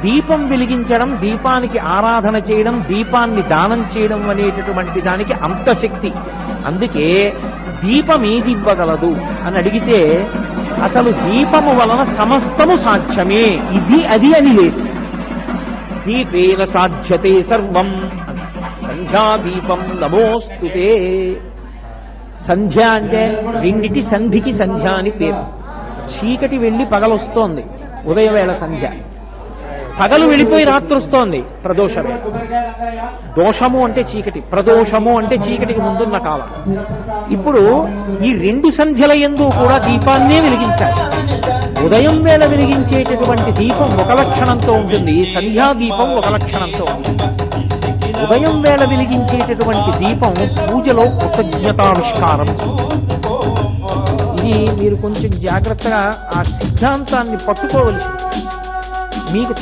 దీపం వెలిగించడం, దీపానికి ఆరాధన చేయడం, దీపాన్ని దానం చేయడం అనేటటువంటి దానికి అంత శక్తి. అందుకే దీపం ఏది ఇవ్వగలదు అని అడిగితే అసలు దీపము వలన సమస్తము సాధ్యమే, ఇది అది అని లేదు. దీపేన సాధ్యతే సర్వం. సంధ్యాదీపం నమోస్తుతే. సంధ్య అంటే రెండిటి సంధికి సంధ్య అని పేరు. చీకటి వెళ్ళి పగలొస్తోంది, ఉదయవేళ సంధ్య. పగలు వెళ్ళిపోయి రాత్రి వస్తోంది, ప్రదోషమే. దోషము అంటే చీకటి, ప్రదోషము అంటే చీకటికి ముందున్న కాలం. ఇప్పుడు ఈ రెండు సంధ్యల యందు కూడా దీపాన్నే వెలిగించాలి. ఉదయం వేళ వెలిగించేటటువంటి దీపం ఒక లక్షణంతో ఉంటుంది, సంధ్యాదీపం ఒక లక్షణంతో ఉంటుంది. ఉదయం వేళ వెలిగించేటటువంటి దీపం పూజలో కృతజ్ఞతావిష్కారం. ఇది మీరు కొంచెం జాగ్రత్తగా ఆ సిద్ధాంతాన్ని పట్టుకోవలసింది. మీకు